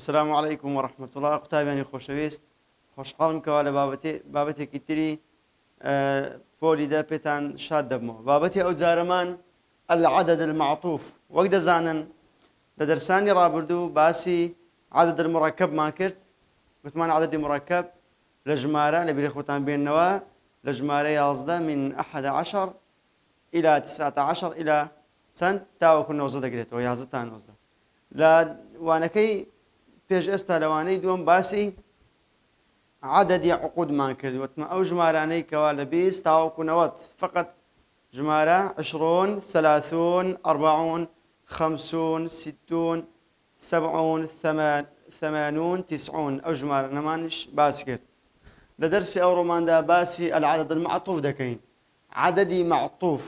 السلام عليكم ورحمة الله. قوتابیانی خۆشەویست، خۆشحاڵم کەوا لە بابەتێکی تری پۆلیدا پێتان شاد دەبمەوە. بابەتی ئەو جارەمان العدد المعطوف. وەک دەزانن لە دەرسانی ڕابردوو باسی عدد المركبمان کرد. گوتمان عددی مركب لە ژمارە لە بیری خۆتان بێننەوە لە ژمارە 11 من 11 إلى 19 إلى چەند تاوەکو 90 دەگرێتەوە، 11 تا 90. لە وانەکەی پێش ئێستا لەوانەی دووەم باسی عددی عقودمان کرد. وتمە ئەو ژمارانەی کەوا لە 20 تاوەکو 90 فقط ژمارە 20 30 40 50 60 70 80 90 ئەو ژمارانەمانش باس کرد. لە دەرسی ئەوڕۆماندا باسی العدد المعطوف دەکەین. عددی معطوف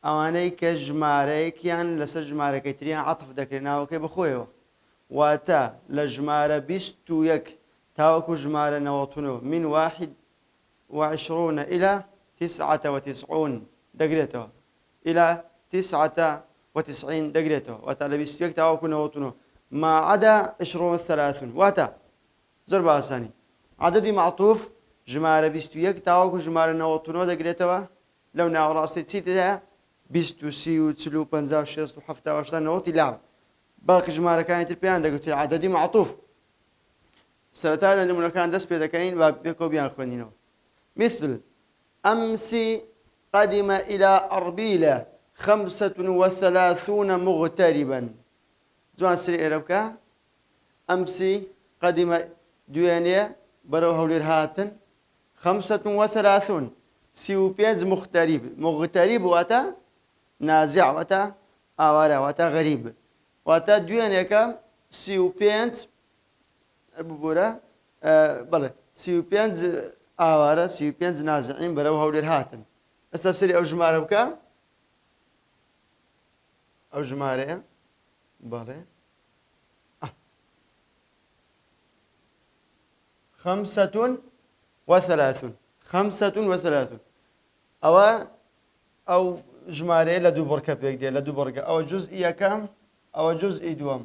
ئەوانەی کە ژمارەیەکیان لەسەر ژمارەکەی تریان عەطف دەکرێت ناوەکەی بەخۆیەوە، واتە لە ژمارە 21 تاوەکو ژمارە 99 من 21 إلى 99 دەگرێتەوە، إلى 99 دەگرێتەوە، واتە لە 21 تاوەکو 99 ما عدا 20 30. واتە زۆر باسانی عددی معطوف ژمارە 21 تاوەکو ژمارە 99 دەگرێتەوە. لەو ناوەڕاستی چی دەیە؟ 20 30 40 50 60 70 80 90 لا باقی ژمارەکانی تر پێیان دەگوترێت عددی معطوف. سەرەتا لە نمونەکان دەست پێ دەکەین با پێکەوە بیان خوێنینەوە. مثل أمس قدم إلى أربيل 35 مغتربا. جوان سری ئێرە بکە. أمس قدم دوێنێ بەرەو هەولێر هاتن 35 35 مغترب. مغترب واتە نازع، واتە ئاوارە، واتە غەریب، واتە دوێنێکە 35 ببوورە بەڵێ 35 ئاوارە 35 نازعین بەرەو هەولێر هاتن. ئێستا سری ئەو ژمارە بکە. ئەو ژمارەیە بەڵێ 35 ئەوە ئەو ژمارەیە لە دوو بڕکە پێک دێ، لە دوو بڕگە. ئەوە جزئی یەکەم، ئەوە جزئی دووەم.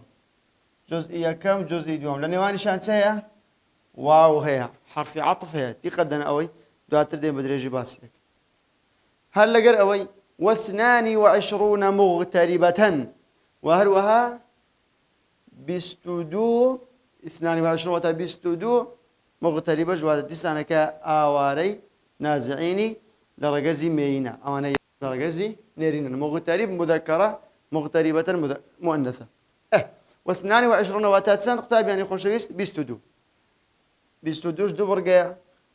جزئی یەکەم جزئی دووەم لە نێوانیشان چ هەیە؟ واو هەیە، حرفی عەطف هەیە. دیقەت دەنە ئەوەی دواتر دێن بە درێژی باسی دەکەین. هەر لەگەر ئەوەی واثنان وعشرون مغتربة و هەروەها 22 اثنان وعشرون واتە 22 مغتربە ژواتە دیسانەکە ئاوارەی نازعینی لە ڕەگەزی مێینە، ئەوانەی لە ڕەگەزی نێرینن. مغترب مذەکەرە، مغتربة مؤنثە. واثنان وعشرون واتە چەند قوتابیانی خۆشەویست؟ 22. 22 دوو بڕگەیە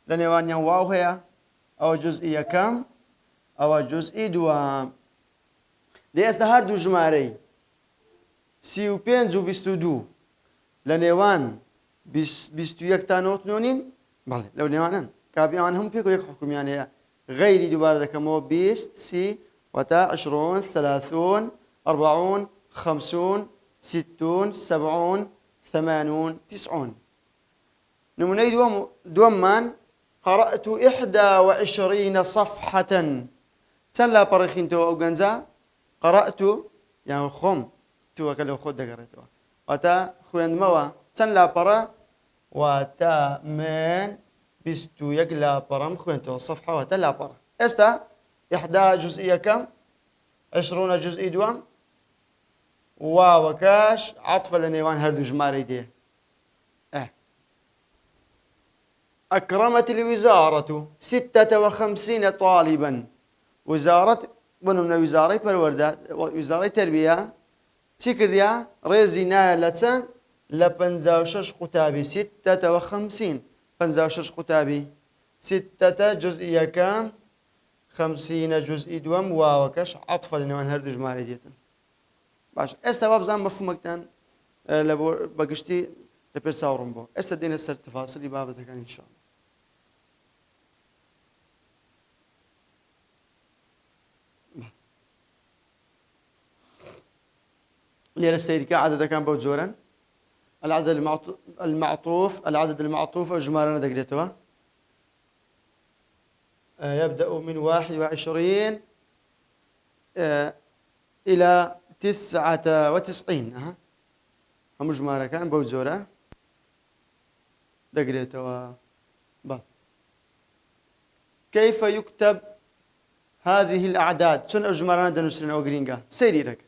لە نێوانیان واو هەیە. ئەوە جزئی یەکەم، ئەوە جزئی دووەم. دێ ئێستا هەردوو ژمارەی 35 و 22 لە نێوان 21 تا 99 نین؟ بەڵێ لەو نێوانن. کابی ئەوان هەموو پێکەوە یەک حکومیان هەیە. غەیری دووبارە دەکەمەوە 20 30 واتە 20 30 40 50 60 70 80 90. نمونەی دووەممان قرأت 21 صفحة. چەند لاپەڕەخینتەوە ئەو گەنجە؟ قرأت یان خۆم تووەکە لەو خۆت دەگەڕێتەوە، واتە خوێندمەوە. چەند لاپەڕە؟ واتە من 21 لاپەڕەم خوێنتەوە. صفحە واتە لاپەڕە. ئێستا 11 جزئی یەکەم، 20 جزئی دووەم، واوەکەش عەطفە لە نێوان هەردوو ژمارەی دێ. أكرمت الوزارة 56 طالبا. وزارة بنمنا وزارة پەروەردە، وزارة تربية چی کردیا؟ ڕێزی نایە لە چەند؟ لە 56 قوتابی. 56 56 قوتابی. 6 جزئی یەکەم، 50 جزئی دووەم، واوەکەش عەطفە لە نێوان هەردوو ژمارەی دێتن. باش، ئێستا با بزانم مەفهومەکتان لە بەگشتی لە پێش چاوەڕێم بۆ. ئێستا دێنە سەر تەفاسیلی بابەتەکان ئینشاءالله. لێرە سەیرکە عەدەدەکان بەو جۆرەن. العدد المعطوف، العدد المعطوف ئەو ژمارانە دەگرێتەوە. يبدأ من 21 إلى 99. هم ژمارە كان بەو جۆرە دەگرێتەوە. بەڵێ كيف يكتب هذه الأعداد؟ شون أو جمارنا دنوسرين أو جرينجا سيري لك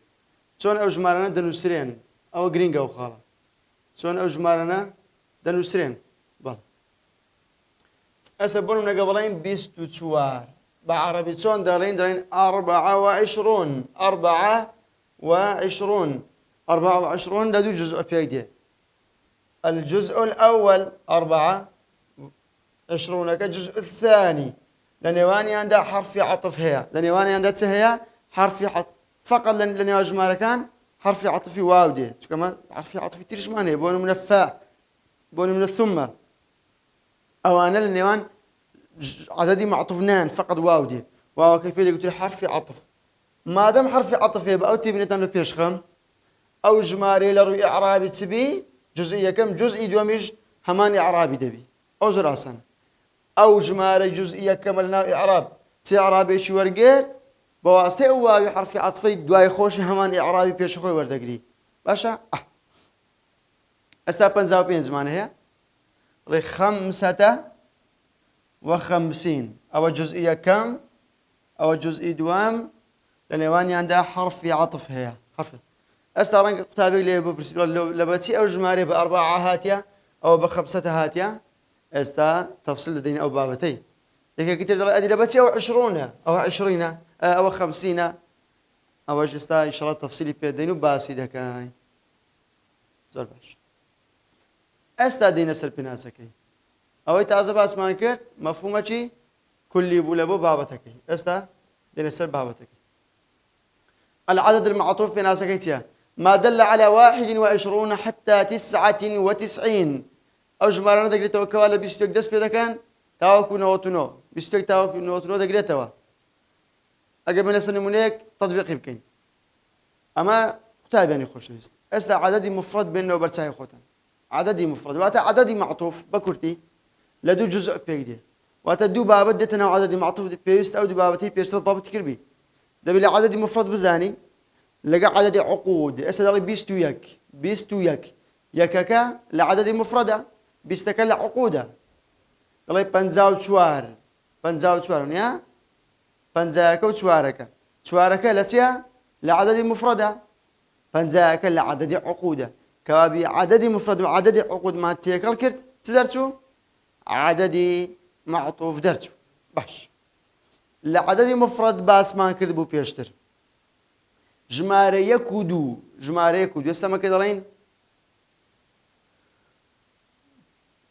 شون أو جمارنا دنوسرين أو جرينجا وخاله شون أو جمارنا دنوسرين بل أسبون من قبلين بيستو توار بعربي شون دارين 24 24 لدو جزء بيدي الجزء الأول 24 كالجزء الثاني لنيواني عندها حرف عطف هي لنيواني عندها هي حرف عطف فقط لنيوان جمارة كان حرف عطف واو دي كما حرف عطف ترجماني بون من الفاء بون من الثم أو أنا لنيوان عددي معطوفنان فقط واو دي واو كيف قلت لي حرف عطف ما دام حرف عطف يبقى أو تبني تنو بيشخم أو جماري لروي إعرابي تبي جزئية كم جزئي دوميج همان إعرابي دبي أو زراسن أو جمارة جزئية كملنا إعراب تي إعرابي شو ورقير بواسطة واو حرف عطفي دواي خوش همان إعرابي بيش خوي وردقري باشا استابن زاوبين زمان هي 55 أو جزئية كم أو جزئي دوام لنواني عندها حرف عطف هي حرف استارنك كتابي لي لبتي أو جماري بأربعة هاتيا أو بخمسة هاتيا استا تفصيل لدينا أو بابتي لكن كتير دل أدي لبتي أو 20 أو 20 أو 50 أو استا إشارات تفصيلي بيدينو باسي دكاي زور باش استا دينا سر بناسكي أو تازه باس ما كرت مفهومه شي كلي بولبو بابتك استا دينا سر بابتك العدد المعطوف بناسكيتيا ما دل على 21 حتى 99 أو جمارنا دقيقة وكوالا بيستوك دس بيدا كان تاوكو نوتنو بيستوك تاوكو نوتنو دقيقة توا أجمع لسه نمونيك تطبيقي بكين أما كتاب يعني خوش نست أصلا عددي مفرد بينه وبرتاي خوتن عددي مفرد واتا عددي معطوف بكرتي لدو جزء بيدي واتا دو بابد دتنا عددي معطوف بيست أو دو بابتي بيست ضابط كربي ده بلا عددي مفرد بزاني لقى عددي عقود أصلا بيستو يك يكاكا لعدد مفردة بيستكل عقودة قال بنزاو تشوار نيا بنزاك وتشوارك لتيا لعدد مفردة بنزاك لعدد عقودة كوابي عدد مفرد وعدد عقود ما تيكل كرت تدرتو عددي معطوف درتو باش لعدد مفرد باس ما كردبو بيشتر جمارة يكودو يسمى كدلين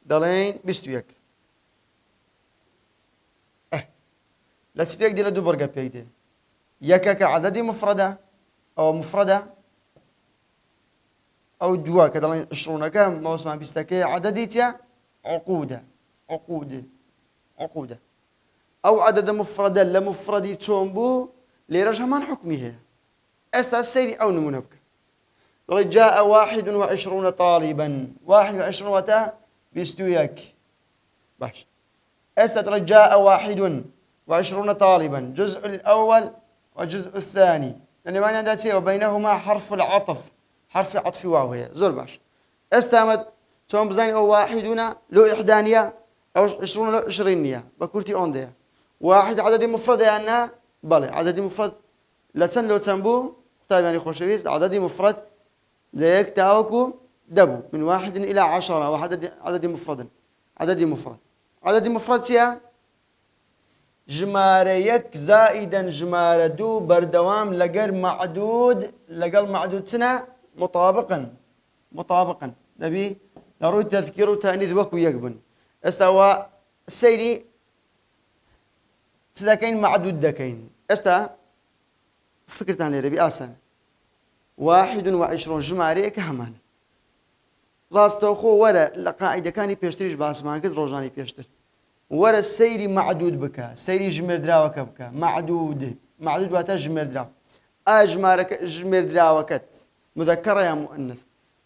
دلين بيستويك لا تسبيك دي لدو برقة بيك دي يكاك عددي مفردة أو دوا كدلين 20 كم ما اسمها بيستكي عددي تيا عقودة أو عدد مفردة لمفردي تومبو ليرجع من حكمها أستاذ سيري أو نمونبك جاء 21 طالبا 21 وتا بيستويك باش أستاذ جاء 21 طالبا الجزء الأول والجزء الثاني لأن ما عندها وبينهما حرف العطف حرف عطف واو هي زور باش استمد توم بزين أو 1 لو إحدانية أو 20 لو 20 بكورتي أون ده واحد عدد مفرد يعني بله عدد مفرد لا تسن لو تنبو طيب يعني خوشويس عدد مفرد ليك تاوكو دبو من 1 إلى 10 عدد مفرد يا جماريك زائدا جمارة دو بردوام لقر معدود سنة مطابقا نبي نروي تذكير وتأنيث وكو يقبن استوى السيري تذكين معدود دكين فكرة عن ربي آسان 21 جماري كهمان راستو خو ورا لقاعدة كاني بيشتريش باسمان كد روجاني بيشتر ورا السيري معدود بكا سيري جمر دراوك بكا معدود واتا جمر دراو أجمارك جمر دراوكت مذكرة يا مؤنث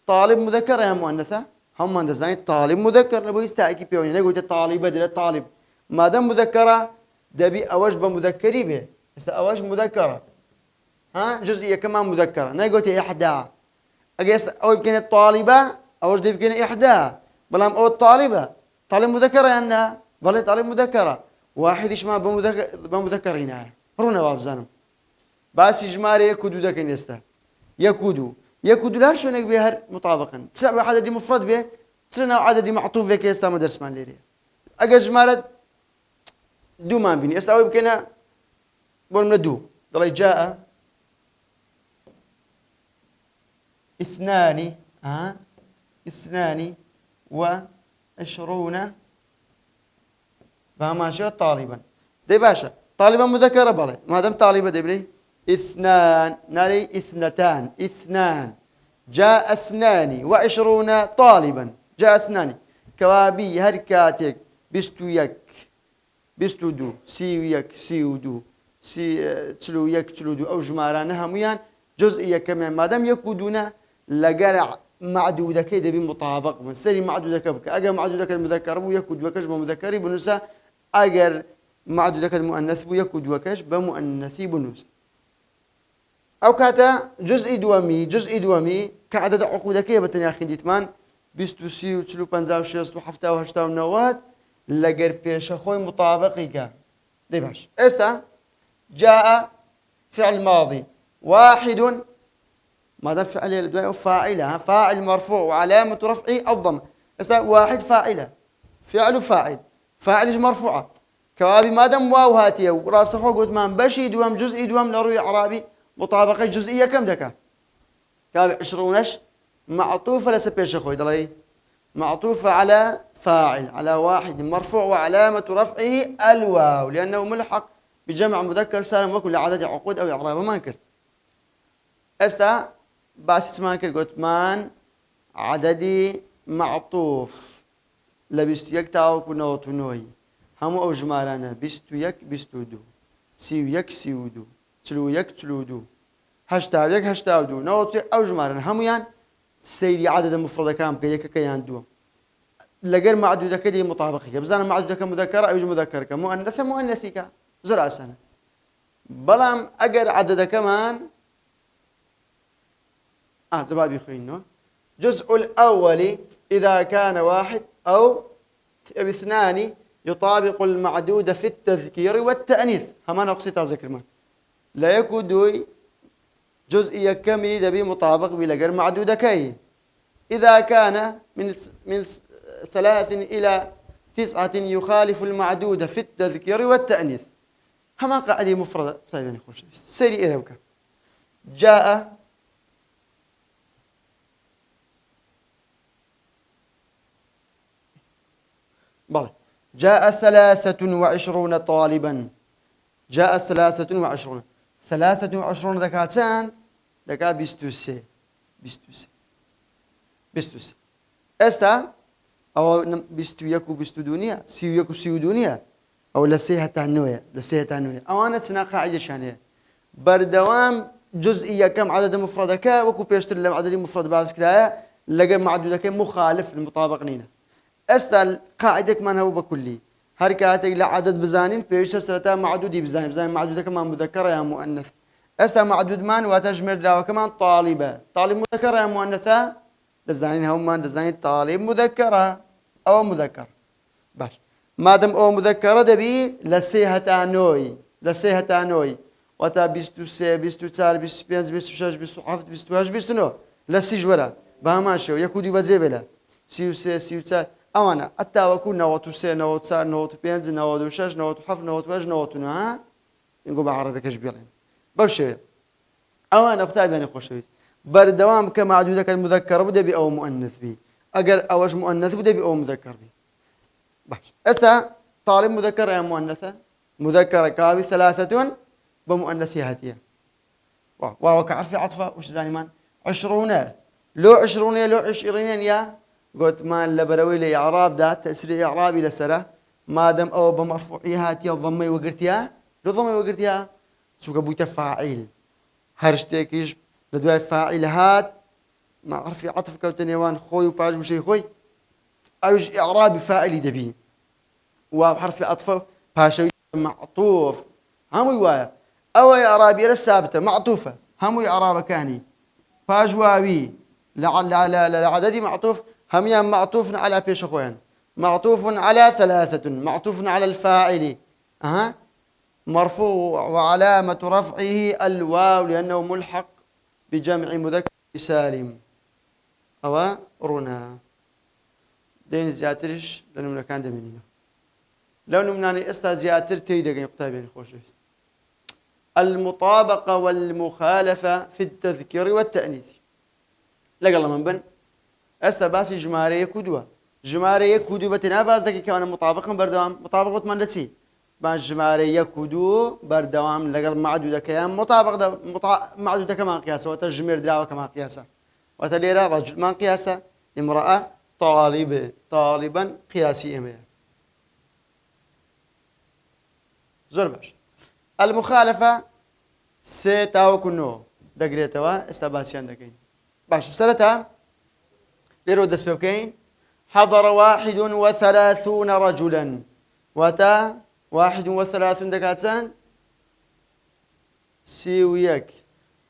طالب مذكرة يا مؤنثة هم من دزاين طالب مذكر نبغى يستأكي بيوني نقول طالبة دل طالب ما دام مذكرة دبي أوج بمذكري به أوج مذكرة ها جزئية كمان مذكرة نقول إحدى أجلس أو يمكن الطالبة أو جد يمكن إحدى بلام أو الطالبة طالب مذكرة أنها بل طالب مذكرة واحد يشمع بمذكرين رونا وابزانم بس إجمالي يكودو ده كان يستا يكودو لا شو نك بهر مطابقا تسع عدد مفرد به تسرنا عدد معطوف به كيستا مدرس مان ليري أجز مالت دو ما بيني استوي بكنا بقول من دو ضل جاء اثنان اثنان وعشرون فما شو طالبا دي باشا طالبا مذكرة بالي ما دام طالبة دبري اثنان ناري اثنتان اثنان جاء اثنان وعشرون طالبا جاء اثنان كوابي هركاتك بستو يك بستو دو سيو يك سيو دو تلو يك تلو دو أو جمارانها هميان جزئية كمان ما دام يكودونا لقرع معدودة كده بمطابق من سري معدودة كبك أجر معدودة كالمذكر بو يكود وكش بمذكري بنوسا أجر معدودة كالمؤنث بو يكود وكش بمؤنثي بنوسا أو كاتا جزء دوامي كعدد عقودة كيه بتني أخي ديتمان بيستو سيو تلو بنزاو شيستو حفتا وهشتا ونوات لقر بيش أخوي مطابقي كا دي باش استا جاء فعل ماضي واحد ما دام فعل فاعلة فاعل مرفوع وعلامة رفعه الضم استا واحد فاعلة فاعل مرفوعة كوابي ما دام واو هاتيه وراس فوق وثمان بشي دوام جزء دوام لروي اعرابي مطابقة جزئية كم دكا كوابي 20 معطوفة لسبيش اخوي دلي معطوفة على فاعل على واحد مرفوع وعلامة رفعه الواو لأنه ملحق بجمع مذكر سالم وكل عدد عقود أو إعراب ما انكرت استا بس اسمان كر قلت مان عددي معطوف لبستو يك تاوك ونوت ونوي همو أو جمالانا بستو يك بستو دو سيو يك سيو دو تلو يك تلو دو هشتاو يك هشتاو دو نوت أو جمالانا همو يان سيري عدد مفردة كام كيك كيان دو لقر معدودة كدي مطابقية بزانا معدودة كمذكرة أو مذكرة كمؤنثة مؤنثيكا زرع سنة بلام أقر عدد كمان زبابي خينو جزء الأول إذا كان واحد أو اثنان يطابق المعدود في التذكير والتأنيث هما نقصي تذكر ما لا يكون جزئية كمي دبي مطابق بلقر معدودة كي إذا كان من 3 إلى 9 يخالف المعدود في التذكير والتأنيث هما قاعدة مفردة طيب يعني خوش سيري إلوك جاء بلى جاء 23 طالبا جاء 23 ذكاتان ذكاء بيستوسي استا او بيستو يكو بيستو دنيا سيو يكو سيو دنيا او لسيها تانوية او انا تنا قاعدة شانية بردوام جزئية كم عدد مفردك وكو بيشتر لهم عدد مفرد بعض كلايا لقى معدودك مخالف للمطابق نينا استا قاعدة كمان هو بكلي هركاتك لعدد بزانين بيشتر سرتا معدودي بزانين معدودك ما مذكرة يا مؤنث استا معدود مان وتجمر دراوة كمان طالب مذكرة يا مؤنثة دزانين هم دزانين طالب مذكرة أو مذكر باش ما دام أو مذكرة دبي لسيها تانوي وتا بيستو سي بيستو تال بيستو بينز بيستو شاش بيستو حفت بيستو هاش بيستو نو لسي جورا بهماشو يكودي بزيبلا سيو سي سيو تال أوانا أتا وكون نوتو سي نوتو تال نوتو بينز نوتو شاش نوتو حفت نوتو واج نوتو نو ها نقول بعربي كشبيرين بوشي أوانا قطعي بيني خوشويت بردوام كمعدودك المذكر بده بي أو مؤنث بي أجر أوش مؤنث بده بي أو مذكر بي باش اسا طالب مذكر يا مؤنثة مذكرة كابي 3 بمؤنثها هاتية واو كعرف عطفة وش ثاني مان 20 لو 20 يا قلت مان لبروي لي إعراب ده تأثير إعرابي لسرة ما دام أو بمرفوعها هاتية ضمي وقرتيها لو ضمي وقرتيها سوق أبوي تفاعيل هرشتكيش لدواء فاعلهات ما عرفي عطف كوتنيوان خوي وباج وشي خوي أوج إعرابي فاعلي دبي وحرف عطف باشوي معطوف هم يوايا أو إعرابي رسابته معطوفة هم إعراب كاني باج واوي لعدد معطوف هميان معطوف على بيش خوين، معطوف على ثلاثة، معطوف على الفاعل مرفوع وعلامة رفعه الواو لأنه ملحق بجمع مذكر سالم أو رنا دين زياترش لأنه كان دمينه لو نمناني أستاذ زياتر تيدق يقتابين خوش المطابقة والمخالفة في التذكير والتأنيث لقل من بن باسي جمارية كدوة جمارية كدوة بتنابازك كان مطابقا بردوام مطابقة من لتي با جمارية كدو بردوام لقل معدودة كيان مطابق معدودة كمان قياسة وتجمير دراوة كمان قياسة وتليرا رجل ما قياسة امرأة طالبا قياسي امية زور باش المخالفة سيتاو كنو دقريتوا استباسيان دقين باش سرتها ليرو دس بيبكين حضر 31 رجلا وتا 31 دكاتان سيويك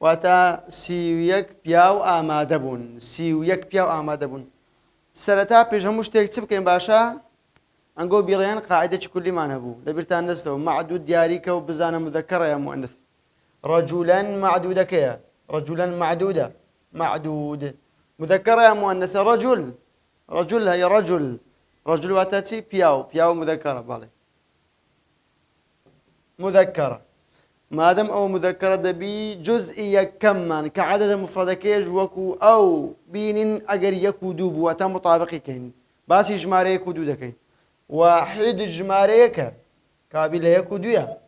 وتا سيويك بياو آمادبون سيويك بياو آمادبون سرتا بيجهموش تكتب كين باشا أنقول بيريان قاعدة كل ما نبو لبرتان نستو معدود دياريك وبزانا مذكرة يا مؤنث رجلا معدودة كيا رجلا معدودة معدود مذكرة يا مؤنث رجل هي رجل واتاتي بياو مذكرة بالي مذكرة ما دام أو مذكرة دبي جزئية كمان كعدد مفردكيج وكو أو بين أجر يكو دوب وتا مطابقي كين باسي جماري كو دو دكين واحد جماريك كابيلة يكو دويا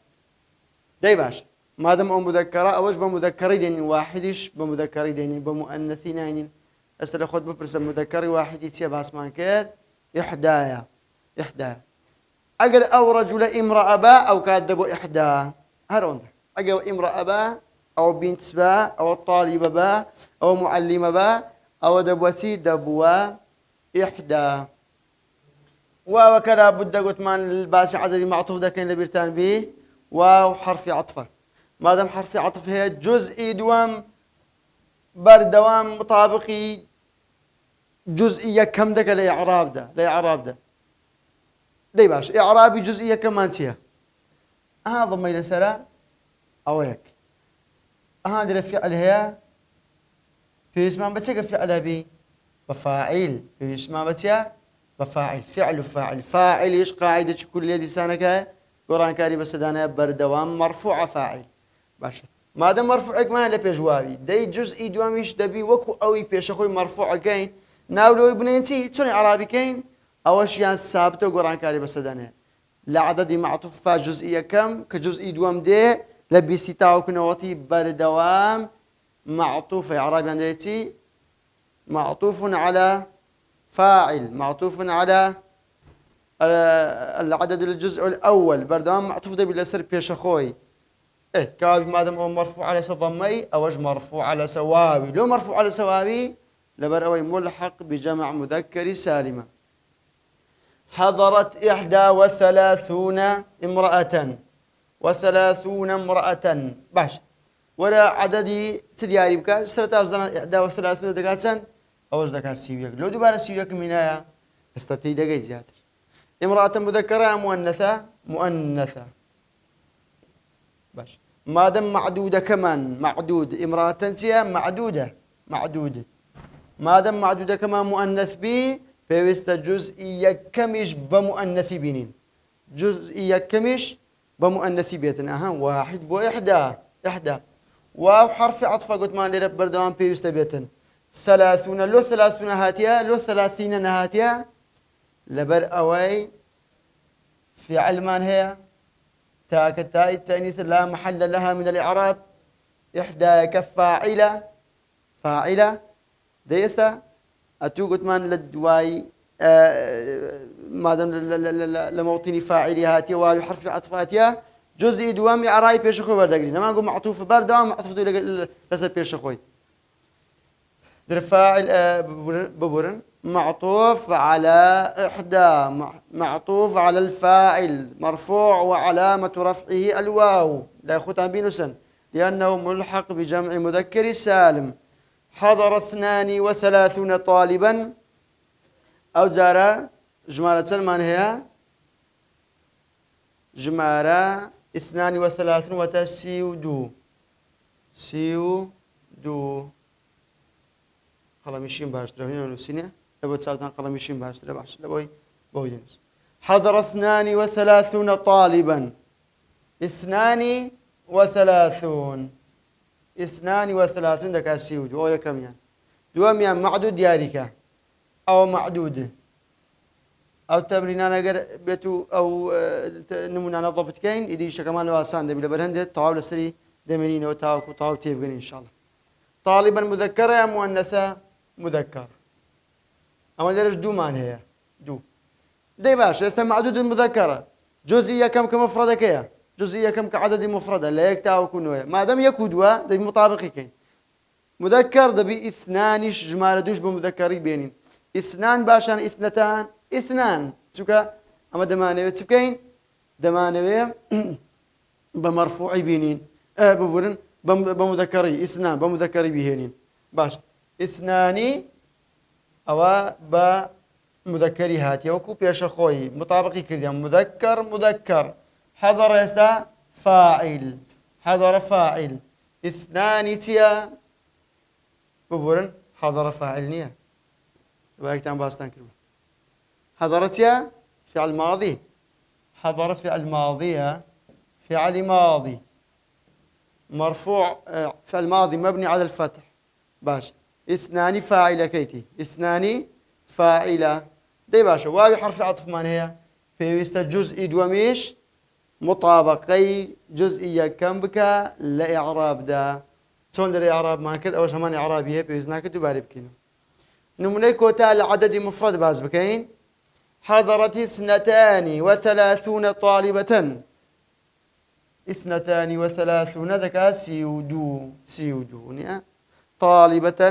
داي باش ما دام أو مذكرة أوش بمذكري ديني واحدش بمذكري ديني بمؤنثين أستر خد ببرس مذكري واحد يتيا باسمان كير إحدايا أجر أو رجل امرأة با أو كادبو إحدى هرون أجر امرأة با أو بنت با أو طالبة با أو معلمة با أو دبوتي دبوا إحدى وكذا بد قلت من الباس عدد معطوف ده كان لبرتان به وحرف عطفه ما دام حرف عطف هي جزئي دوام بردوام مطابقي جزئية كم دك لإعراب ده دي باش إعرابي جزئية كمان سيا هذا ما يلسرا أو هيك هذا الفعل هي في اسمها بتسيق فعل بي بفاعل في اسمها بتيا بفاعل فاعل إيش قاعدة كل يد سانك قرآن كريم بس دانا بردوام مرفوع فاعل باش ما دام مرفوع كمان لبيجوابي دي جزئي دواميش دبي وكو أوي بيش أخوي مرفوع كين ناولو ابنينتي توني عربي كين أوش يان ثابته قرآن كريم بس دانا لعدد معطوف فا جزئية كم كجزئي دوام دي لبيستي تاو كنواتي بردوام معطوف عربي عندي معطوف على فاعل معطوف على العدد الجزء الأول بردوام معطوف ده بالأسر بيش أخوي كابي ما دام هو مرفوع على ضمي أوج مرفوع على سواوي لو مرفوع على سواوي لبروي ملحق بجمع مذكر سالمة حضرت 31 امرأة و30 امرأة باش ولا عددي تدياري بكا سرتا وزنا 31 دقاتن أوج دكات سيويك لو دوباره سيويك منايا استطيع دقي زيادة امرأة مذكرة مؤنثة باش ما دام معدودة كمان معدود امرأة تنسية معدودة ما دام معدودة كمان مؤنث بي فيست جزئية كمش بمؤنث بينين جزئية كمش بمؤنث بيتنا واحد بو إحدى واو حرف عطف قلت ما لرب بردوان فيست بيتن 30 لو 30 هاتيا لو 30 نهاتيا لبر أوي في علمان هي تاء التاء التأنيث لا محل لها من الإعراب إحدى فاعلة ديستا أتوقت من لدواي ما دام لموطني فاعلي هاتي واي حرف عطفاتيا جزء دوامي عراي بيش أخوي بردقري لما نقول معطوف بردوام معطوف دولة لسه بيش أخوي در فاعل ببرن معطوف على إحدى معطوف على الفاعل مرفوع وعلامة رفعه الواو لا يخوتها بينسن لأنه ملحق بجمع مذكر سالم حضر 32 طالبا. أو جارة جمالة سلمان هي جمارة 32 وتسيودو سيودو. قلميشين باشتري هنا نفسينه لبو تساوتان قلميشين باشتري باش لبوي بويدنس. حضر 32 طالبا. 32 32 دكا سيودو أو كم يعني دوام يعني معدود دياريكا أو معدود أو تمرين أنا أجر بيتو أو نمونا نضبط كين إذا شكمان لو آسان ده بلا برهندة تعاول سري دمنين أو تعاو تيبغن إن شاء الله. طالبا مذكرة يا مؤنثة مذكر. أما درج دو معنى هي دو دي باش يستمع معدود المذكرة جزئية كم كمفردة كيا جزئية كم كعدد مفردة لا يكتاو كنوية ما دام يكودوا ده مطابق كين مذكر ده باثنانش جمال دوش بمذكري بينين اثنان باشان اثنتان اثنان تشوكا اما دمانه تشوكين دمانه بمرفوع بينين بورن بمذكري اثنان بمذكري بينين باش اثنان او بمذكري هاتي وكو بيش خوي مطابقي كرديان مذكر حضر يستا فاعل حضر فاعل اثنان تيا ببورن حضر فاعل نية بايك تام باستان كلمة حضرت يا فعل ماضي حضر فعل ماضية فعل ماضي مرفوع فعل ماضي مبني على الفتح باش اثنان فاعلة كيتي اثنان فاعلة دي باشا واو حرف عطف من هي في جزء دوميش مطابقي جزئية كم بك لإعراب دا شلون در إعراب ما كرد أول همان إعرابي هي بإذنك دوباري بكينو نموني كوتا العدد مفرد باز بكين حضرت 32 طالبة 32 ذكا سيودو طالبة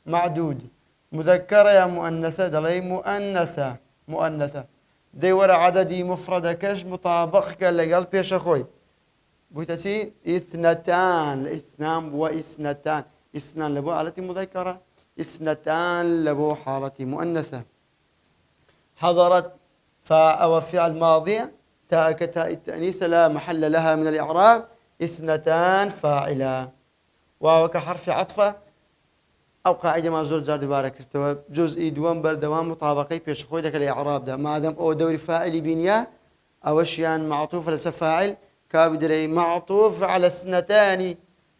معدود مذكرة يا مؤنثة دلي مؤنثة دي ورا عددي مفرد كش مطابق اللي قال بيش أخوي بوتسي اثنان لبو حالتي مذكرة اثنتان لبو حالتي مؤنثة حضرت أو فعل ماضية تاء كتاء التأنيث لا محل لها من الإعراب اثنتان فاعلة واو كحرف عطفة أو قاعدة ما زور جار دوباره كرتوا جزئي دوام بردوام مطابقي بيش خوي داك الإعراب ده ما دام أو دوري فاعل بنيا أو شيان معطوف على فاعل كابدري معطوف على اثنتان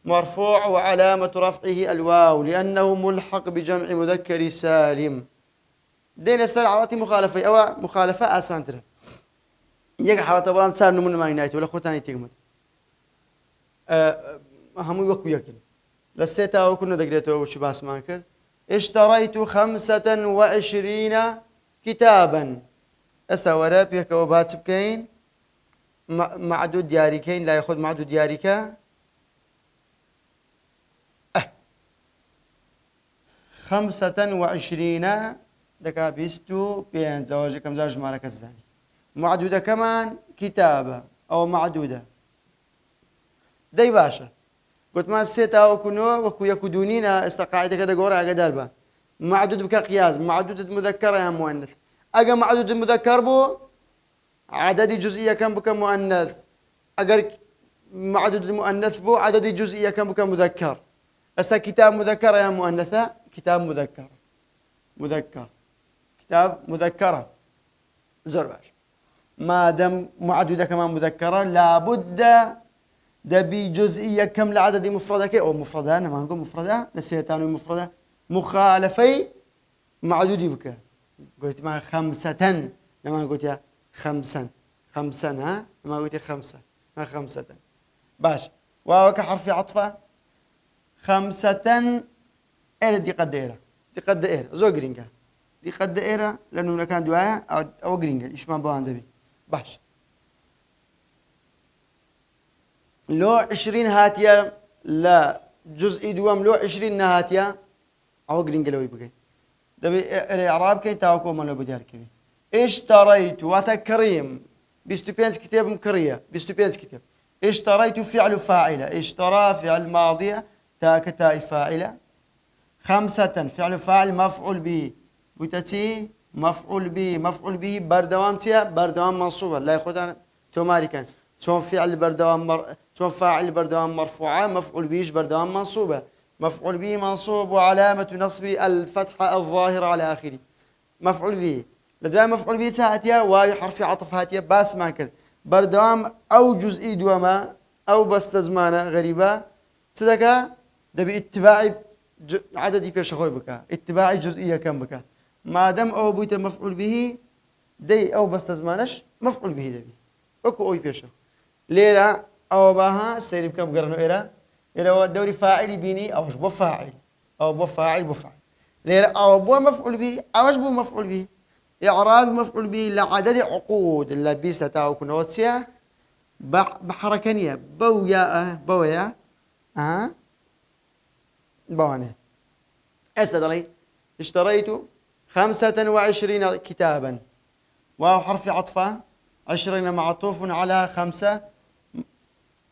مرفوع وعلامة رفعه الواو لأنه ملحق بجمع مذكر سالم دين استر عراتي مخالفة أو مخالفة أسانتر يجي حالة بلان صار نمون ما ينايت ولا خوتاني تجمد هم يوقف يكين لستيتا وكنا دقريته وش باس ماكر اشتريت 25 كتابا استورا بيك وبات بكين معدود دياريكين لا ياخذ معدود دياريكا 25 دكا بيستو بين زواج كم زوج مالك الزاني معدودة كمان كتابة أو معدودة داي باشا قلت ما سيتا وكنو وكو يكودونينا استقاعدة كده قورا قدربا معدود بك قياس معدود مذكرة يا مؤنث أجا معدود مذكر بو عدد جزئية كم بك مؤنث أجر معدود مؤنث بو عدد جزئية كم بك مذكر أسا كتاب مذكرة يا مؤنثة كتاب مذكر كتاب مذكرة زور باش ما دام معدودة كمان مذكرة لابد دبي جزئية كم لعدد مفردة أو مفردة أنا ما نقول مفردة نسيتانو مفردة مخالفي معدودي بك قلت ما 5 لما قلت يا 5 ها ما قلت 5 ما 5 باش واو كحرف عطفة 5 إيرا دي قد إيرا زو جرينجا دي قد إيرا لأنه كان دعاء أو جرينجا إيش ما بوان دبي باش لو 20 هاتيا لا جزء دوام لو 20 هاتيا أو جرينجا لو يبقى دبي الإعراب كي تاوكو ما لو بديار كذي اشتريت وتكريم بيستوبينس كتاب مكرية بيستوبينس كتاب اشتريت فعل فاعلة اشترى فعل ماضية تاء كتاء فاعلة خمسة فعل فاعل مفعول به بوتتي مفعول به مفعول به بردوام تيا بردوام منصوبة لا ياخذ توماري كان شون فعل بردوام شون فاعل بردوام مرفوعة مفعول به بردوام منصوبة مفعول به منصوب وعلامة نصبه الفتحة الظاهرة على آخره مفعول به لدى مفعول به تاتيا واي حرف عطف هاتيا باس ما كرد بردوام أو جزئي دوما أو بس زمانة غريبة صدقة دبي اتباعي عددي بيش خوي بك اتباعي جزئية كم بك ما دام أو بيت مفعول به دي أو بس زمانش مفعول به دبي أكو أوي بيشه ليرة أو بها سير بكم قرنو إيرا الدوري فاعل بيني أوش بو فاعل أو بو فاعل بو فاعل ليرة أو بو مفعول به أوش بو مفعول به إعراب مفعول به لعدد عقود اللي بيس لتاو كنوتسيا بحركنية بويا بوانه استدلي اشتريت 25 كتابا واو حرف عطفة 20 معطوف على 5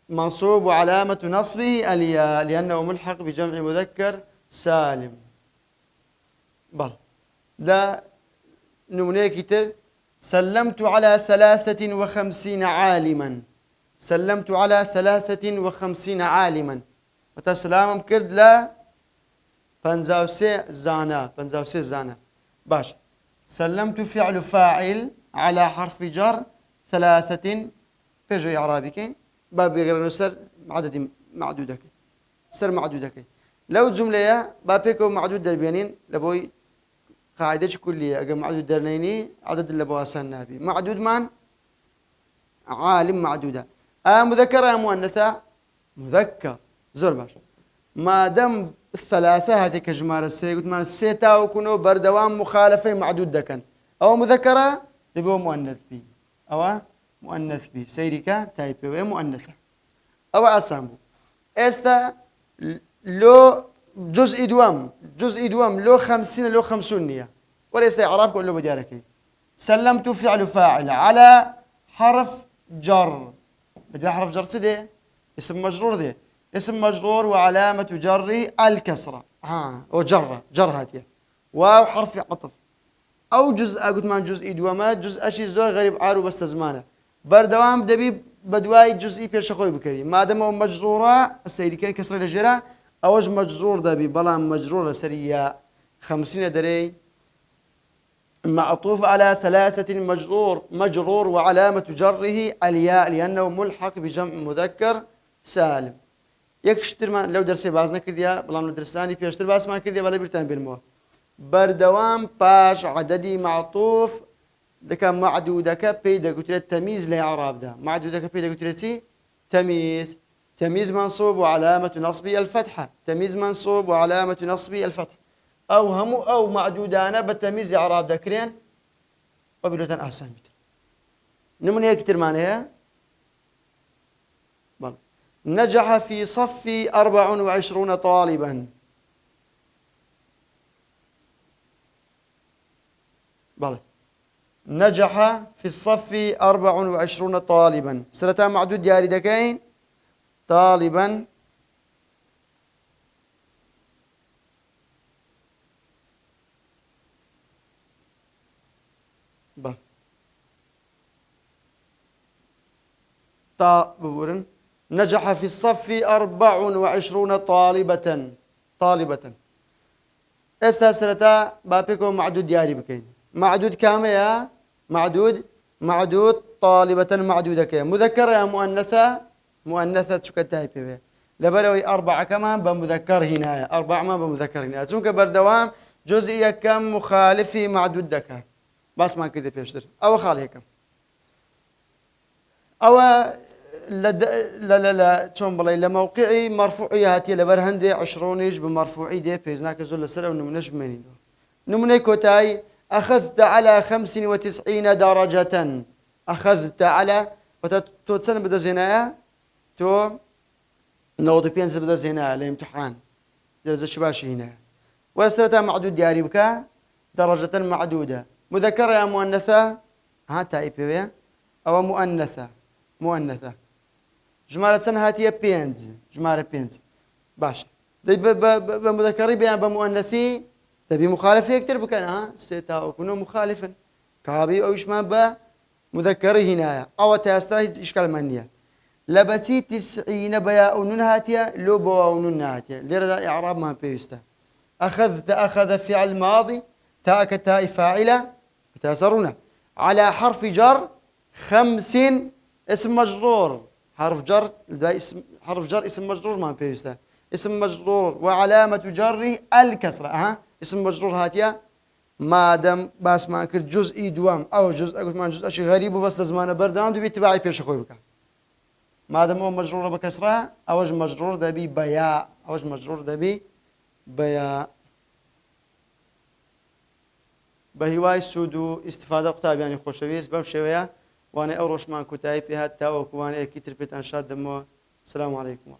منصوب وعلامة نصبه الياء لأنه ملحق بجمع مذكر سالم بل لا نموني كتر سلمت على 53 عالما سلمت على 53 عالما وتسلام كرد لا فنزاوسي زانا باش سلمت فعل فاعل على حرف جر 3 بيجو إعرابي باب غير نسر عدد معدودك سر معدودك لو جملة بابيكو معدود دربيانين لبوي قاعدة كلية أجا معدود درنيني عدد اللي بواسان نابي معدود من عالم معدودة مذكر يا مؤنثة مذكر زور باش ما دام الثلاثة هاتيك جمار السي قلت ما سيتا وكونوا بردوام مخالفة معدود دكن أو مذكرة تبقى مؤنث بي أو مؤنث بي سيريكا تايبي مؤنثة أو أسامبو استا لو جزء دوام لو 50 لو 50 نية وليس إعراب كله بديارك سلمت فعل فاعل على حرف جر بدي حرف جر سدي اسم مجرور دي اسم مجرور وعلامة جره الكسرة جر هاتيه واو حرف عطف أو جزء قلت ما جزء دوامات جزء شيء زور غريب عارو بس زمانه بردوام دبي بدواي جزئي بيش خوي بكري ما دام مجرورة السيدي كان كسر الجرة أوج مجرور دبي بلا مجرورة سرية 50 دري معطوف على 3 مجرور وعلامة جره الياء لأنه ملحق بجمع مذكر سالم يكشتر ما لو درسي بازنا كرديا بلا من درساني بيشتر باس ما كرديا بلا بيرتان بالمو بردوام باش عددي معطوف دكا معدودك بيدا قلت التمييز لإعراب ده معدودك بيدا قلت تمييز منصوب وعلامة نصبه الفتحة تمييز منصوب وعلامة نصبه الفتحة أو هم أو معدودانا بالتمييز إعراب ذكرين وبلوتان أحسن بيتر نموني كتير معناها نجح في صف 24 طالبا نجح في الصف 24 طالبا سرتا معدود جاري دكين طالبا بورن نجح في الصف 24 طالبة سرتا بابيكو معدود جاري بكين معدود كام يا معدود طالبة معدودة كام مذكرة يا مؤنثة شكتها بيه لبروي 4 كمان بمذكر هنا 4 ما بمذكر هنا چونك بردوام جزئية كم مخالفي معدود دكا بس ما كده بيشتر أو خالي كم أو لا شون بلاي لموقعي مرفوعية هاتي لبرهندي 20 يج بمرفوعي دي بيزناك زول السنة ونمنش مني نمني كوتاي أخذت على 95 درجة أخذت على وتتسنى بدا زينايا تو نوضي بينزل بدا زينايا الامتحان درجة شباشي هنا ورسلتها معدود دياري بكا درجة معدودة مذكرة يا مؤنثة تايبي أو مؤنثة جمالة سنة هاتية بينز جمالة بينز باش دەی بە مذەکەڕی بیان بە مؤنەثی دەبی مخالفەیەک تر بکەن سێ تاوەکوونە مخالفن کابی ئەویشمان بە مذەکەڕی هینایە ئەوە تا ئێستا هیچ ئیشکالمان نییە لە بەچی تسعینە بە یا و نون هاتیە لۆ بە واو و نون نهاتیە لێرەدا ئیعرابمان پێویستە أخذ فعل ماضي تاء كتاء فاعلة بتأثرنا على حرف جر 5 اسم مجرور حرف جر اسم مجرور ما بيسته اسم مجرور وعلامة جره الكسرة اسم مجرور هاتيا ما دام باس ما كرت جزء دوام أو جزء أقول ما جزء شيء غريب وبس زمان بردام دبي تبعي بيش خوي بك ما دام هو مجرور بكسرة أوج مجرور دبي بياء أوج مجرور دبي بياء بهواي سودو استفادة قطاب يعني خوشويس بمشوية وانا أوروش مان كتايب هات تاوك وانا كتير بيت أنشاد دمو السلام عليكم.